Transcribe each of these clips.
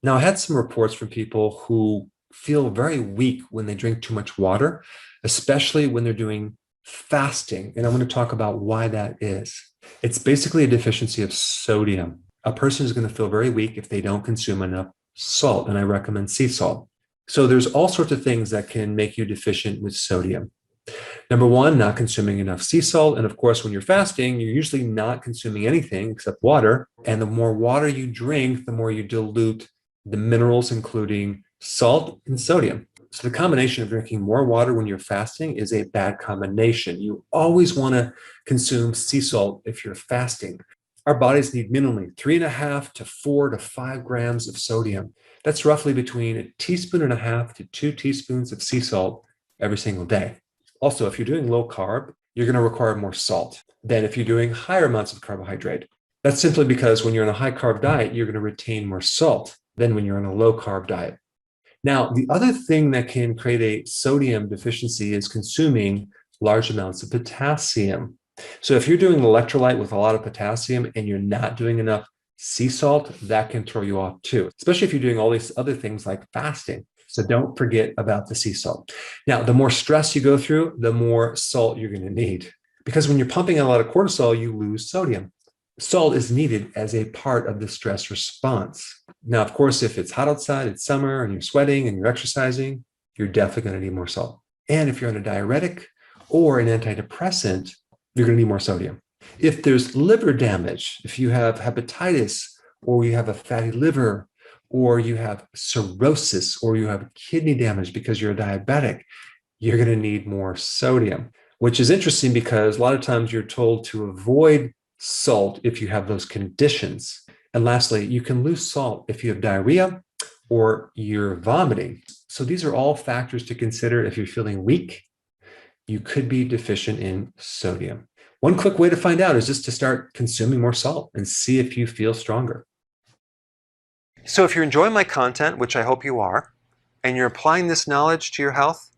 Now, I had some reports from people who feel very weak when they drink too much water, especially when they're doing fasting. And I'm going to talk about why that is. It's basically a deficiency of sodium. A person is going to feel very weak if they don't consume enough salt, and I recommend sea salt. So there's all sorts of things that can make you deficient with sodium. Number one, not consuming enough sea salt. And of course, when you're fasting, you're usually not consuming anything except water. And the more water you drink, the more you dilute the minerals, including salt and sodium. So the combination of drinking more water when you're fasting is a bad combination. You always want to consume sea salt if you're fasting. Our bodies need minimally 3.5 to 4 to 5 grams of sodium. That's roughly between 1.5 teaspoons to 2 teaspoons of sea salt every single day. Also, if you're doing low carb, you're going to require more salt than if you're doing higher amounts of carbohydrate. That's simply because when you're on a high carb diet, you're going to retain more salt than when you're on a low carb diet. Now, the other thing that can create a sodium deficiency is consuming large amounts of potassium. So if you're doing an electrolyte with a lot of potassium and you're not doing enough sea salt, that can throw you off too, especially if you're doing all these other things like fasting. So don't forget about the sea salt. Now, the more stress you go through, the more salt you're going to need. Because when you're pumping out a lot of cortisol, you lose sodium. Salt is needed as a part of the stress response. Now, of course, if it's hot outside, it's summer, and you're sweating and you're exercising, you're definitely going to need more salt. And if you're on a diuretic or an antidepressant, you're going to need more sodium. If there's liver damage, if you have hepatitis, or you have a fatty liver, or you have cirrhosis, or you have kidney damage because you're a diabetic, you're going to need more sodium, which is interesting because a lot of times you're told to avoid salt if you have those conditions. And lastly, you can lose salt if you have diarrhea or you're vomiting. So these are all factors to consider if you're feeling weak. You could be deficient in sodium. One quick way to find out is just to start consuming more salt and see if you feel stronger. So if you're enjoying my content, which I hope you are, and you're applying this knowledge to your health,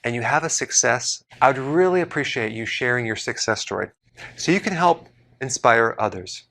and you have a success, I would really appreciate you sharing your success story so you can help inspire others.